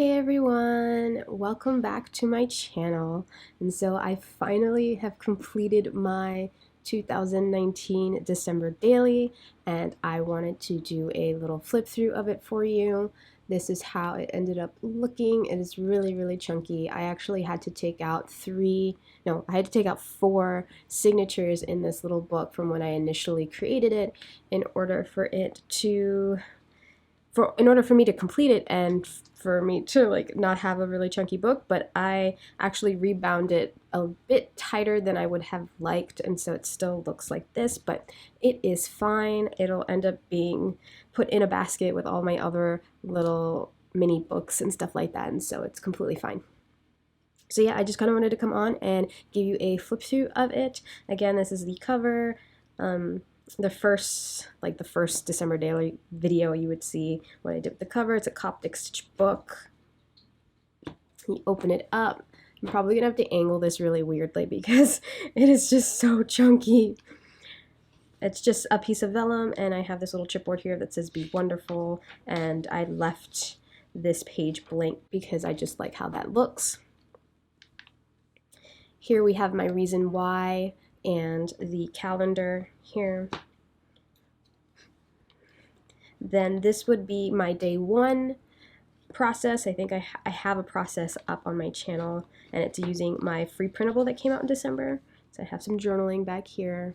Hey everyone, welcome back to my channel. And so I finally have completed my 2019 December daily, and I wanted to do a little flip through of it for you. This is how it ended up looking. It is really chunky. I actually had to take out I had to take out 4 signatures in this little book from when I initially created it in order for it to in order for me to complete it and for me to like not have a really chunky book. But I actually rebound it a bit tighter than I would have liked, and so it still looks like this, but it is fine. It'll end up being put in a basket with all my other little mini books and stuff like that, and so it's completely fine. So yeah, I just kind of wanted to come on and give you a flip through of it. Again, this is the cover. The first December daily video you would see what I did with the cover. It's a Coptic stitch book. You open it up. I'm probably gonna have to angle this really weirdly because it is just so chunky. It's just a piece of vellum, and I have this little chipboard here that says "Be Wonderful," and I left this page blank because I just like how that looks. Here we have my reason why and the calendar here. Then this would be my day 1 process. I think I have a process up on my channel, and it's using my free printable that came out in December. So I have some journaling back here.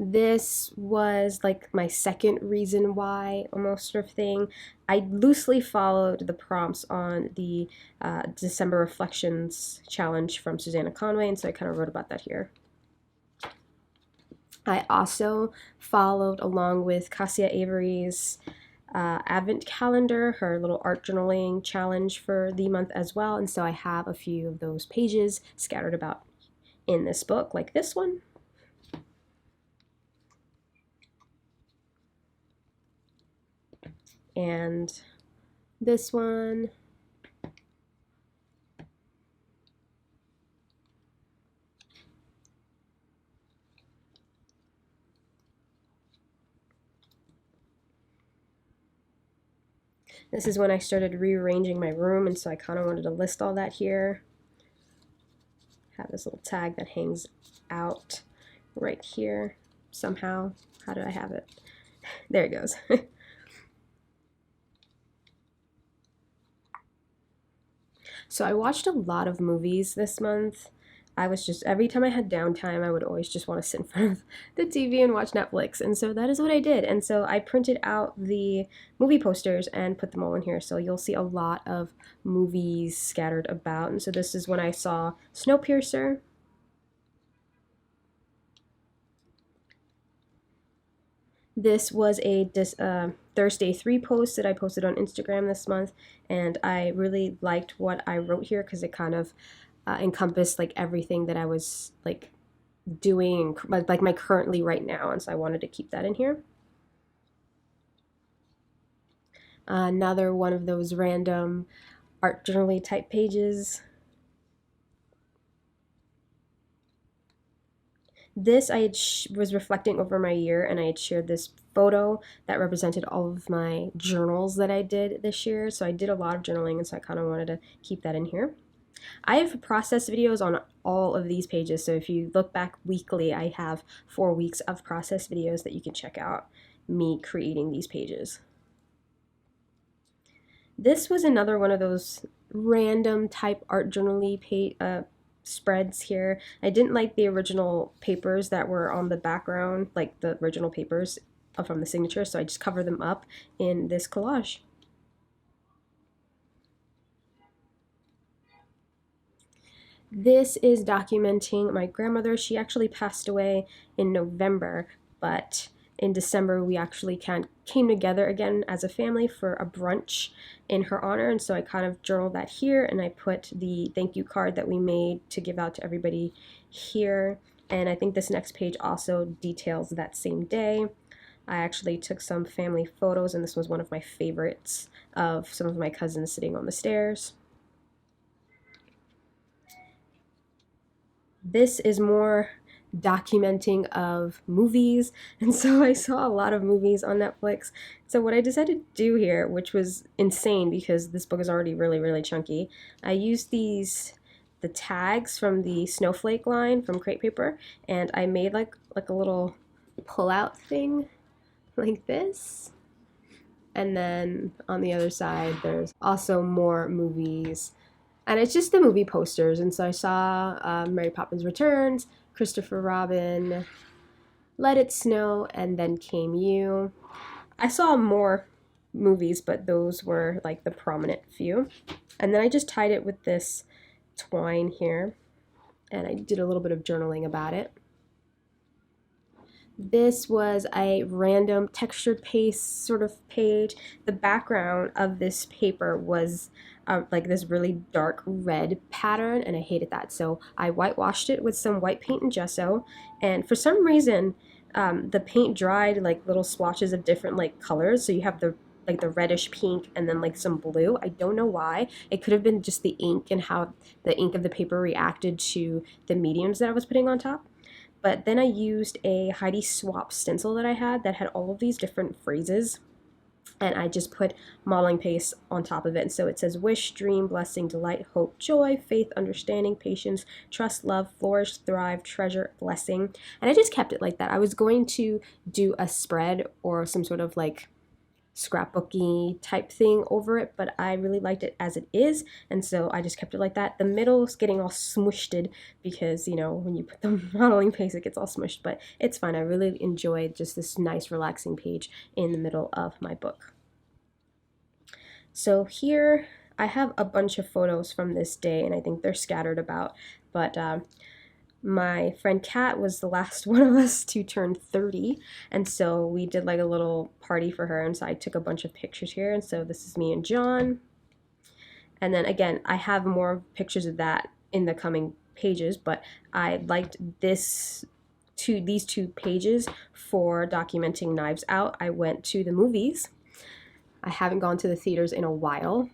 This was like my second reason why, almost sort of thing. I loosely followed the prompts on the December Reflections challenge from Susanna Conway, and so I kind of wrote about that here. I also followed along with Cassia Avery's Advent calendar, her little art journaling challenge for the month as well, and so I have a few of those pages scattered about in this book, like this one. And this one. This is when I started rearranging my room, and so I kind of wanted to list all that here. Have this little tag that hangs out right here somehow. How did I have it? There it goes. So I watched a lot of movies this month. I was just, every time I had downtime, I would always just want to sit in front of the TV and watch Netflix. And so that is what I did. And so I printed out the movie posters and put them all in here. So you'll see a lot of movies scattered about. And so this is when I saw Snowpiercer. This was a Thursday 3 post that I posted on Instagram this month, and I really liked what I wrote here because it kind of encompassed like everything that I was like doing, like my currently right now, and so I wanted to keep that in here. Another one of those random art journaling type pages. I was reflecting over my year, and I had shared this photo that represented all of my journals that I did this year. So I did a lot of journaling, and so I kind of wanted to keep that in here. I have process videos on all of these pages, so if you look back weekly, I have 4 weeks of process videos that you can check out me creating these pages. This was another one of those random type art journaling spreads here. I didn't like the original papers that were on the background, like the original papers from the signature, so I just covered them up in this collage. This is documenting my grandmother. She actually passed away in November, but in December we actually came together again as a family for a brunch in her honor, and so I kind of journaled that here, and I put the thank you card that we made to give out to everybody here. And I think this next page also details that same day. I actually took some family photos, and this was one of my favorites of some of my cousins sitting on the stairs. This is more documenting of movies, and so I saw a lot of movies on Netflix. So what I decided to do here, which was insane because this book is already really, really chunky, I used the tags from the Snowflake line from Crate Paper, and I made like a little pull-out thing like this. And then on the other side, there's also more movies. And it's just the movie posters. And so I saw Mary Poppins Returns, Christopher Robin, Let It Snow, and Then Came You. I saw more movies, but those were like the prominent few. And then I just tied it with this twine here. And I did a little bit of journaling about it. This was a random textured paste sort of page. The background of this paper was like this really dark red pattern, and I hated that. So I whitewashed it with some white paint and gesso, and for some reason, the paint dried like little swatches of different like colors. So you have the like the reddish pink and then like some blue. I don't know why. It could have been just the ink and how the ink of the paper reacted to the mediums that I was putting on top. But then I used a Heidi Swapp stencil that I had that had all of these different phrases. And I just put modeling paste on top of it. And so it says wish, dream, blessing, delight, hope, joy, faith, understanding, patience, trust, love, flourish, thrive, treasure, blessing. And I just kept it like that. I was going to do a spread or some sort of like scrapbooky type thing over it, but I really liked it as it is, and so I just kept it like that. The middle is getting all smushed because, you know, when you put the modeling paste, it gets all smushed, but it's fine. I really enjoyed just this nice relaxing page in the middle of my book. So here I have a bunch of photos from this day, and I think they're scattered about, but my friend Kat was the last one of us to turn 30, and so we did like a little party for her, and so I took a bunch of pictures here, and so this is me and John. And then again, I have more pictures of that in the coming pages, but I liked these two pages for documenting Knives Out. I went to the movies. I haven't gone to the theaters in a while.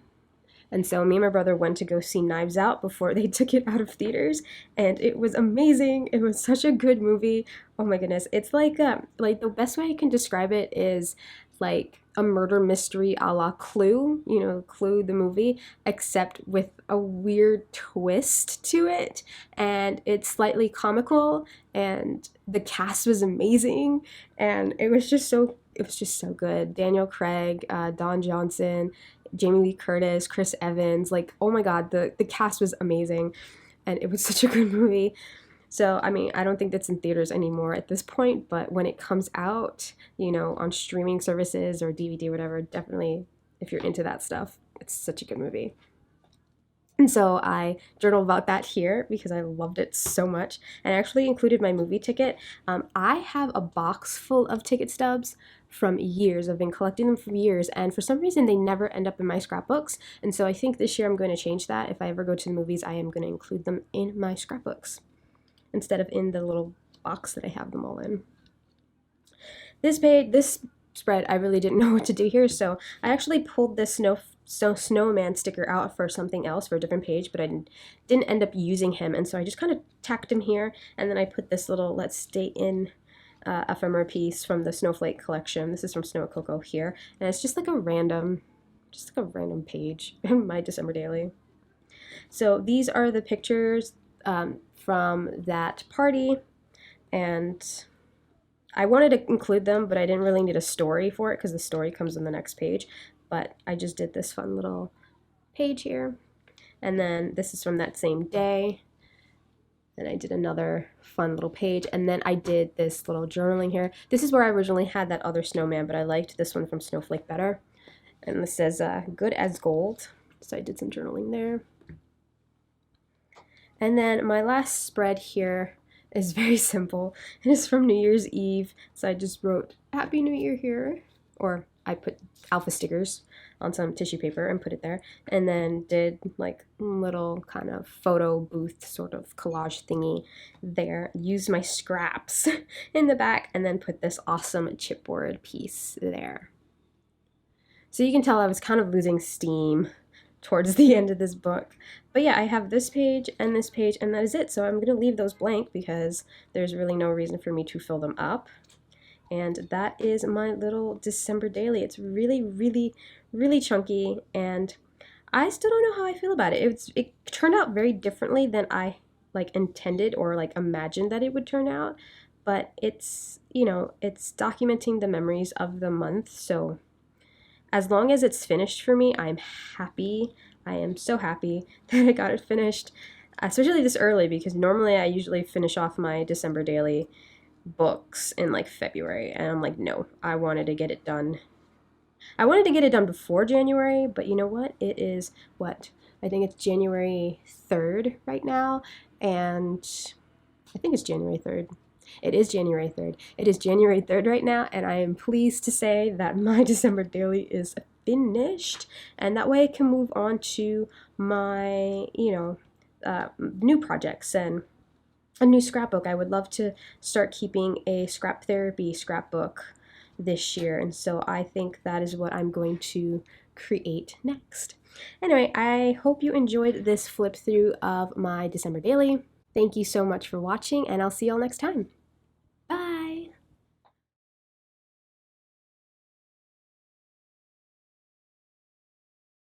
And so me and my brother went to go see Knives Out before they took it out of theaters, and it was amazing. It was such a good movie. Oh my goodness. It's like the best way I can describe it is like a murder mystery a la Clue, you know, Clue the movie, except with a weird twist to it, and it's slightly comical, and the cast was amazing, and it was just so good. Daniel Craig, Don Johnson, Jamie Lee Curtis, Chris Evans, like, oh my god, the cast was amazing, and it was such a good movie. So, I mean, I don't think that's in theaters anymore at this point, but when it comes out, you know, on streaming services or DVD or whatever, definitely, if you're into that stuff, it's such a good movie. And so I journaled about that here because I loved it so much, and I actually included my movie ticket. I have a box full of ticket stubs from years. I've been collecting them for years, and for some reason they never end up in my scrapbooks. And so I think this year I'm going to change that. If I ever go to the movies, I am going to include them in my scrapbooks instead of in the little box that I have them all in. This spread, I really didn't know what to do here, so I actually pulled this snowman sticker out for something else, for a different page, but I didn't end up using him, and so I just kind of tacked him here, and then I put this little Let's Stay In ephemera piece from the Snowflake collection. This is from Snow Cocoa here, and it's just like a random page in my December daily. So these are the pictures from that party, and I wanted to include them, but I didn't really need a story for it because the story comes on the next page. But I just did this fun little page here. And then this is from that same day. And I did another fun little page. And then I did this little journaling here. This is where I originally had that other snowman, but I liked this one from Snowflake better. And this says, good as gold. So I did some journaling there. And then my last spread here is very simple. It is from New Year's Eve. So I just wrote Happy New Year here. Or I put alpha stickers on some tissue paper and put it there, and then did like little kind of photo booth sort of collage thingy there. Used my scraps in the back, and then put this awesome chipboard piece there. So you can tell I was kind of losing steam towards the end of this book. But yeah, I have this page, and that is it. So I'm going to leave those blank because there's really no reason for me to fill them up. And that is my little December daily. It's really, really, really chunky, and I still don't know how I feel about it. It turned out very differently than I like intended or like imagined that it would turn out, but it's, it's documenting the memories of the month. So as long as it's finished for me, I'm happy. I am so happy that I got it finished, especially this early, because normally I usually finish off my December daily books in like February, and I'm like, no, I wanted to get it done. I wanted to get it done before January, but you know what? It is what? I think it's January 3rd right now, and I think it's January 3rd. It is January 3rd. It is January 3rd right now, and I am pleased to say that my December daily is finished, and that way I can move on to my, new projects and a new scrapbook. I would love to start keeping a scrap therapy scrapbook this year, and so I think that is what I'm going to create next. Anyway, I hope you enjoyed this flip through of my December daily. Thank you so much for watching, and I'll see y'all next time.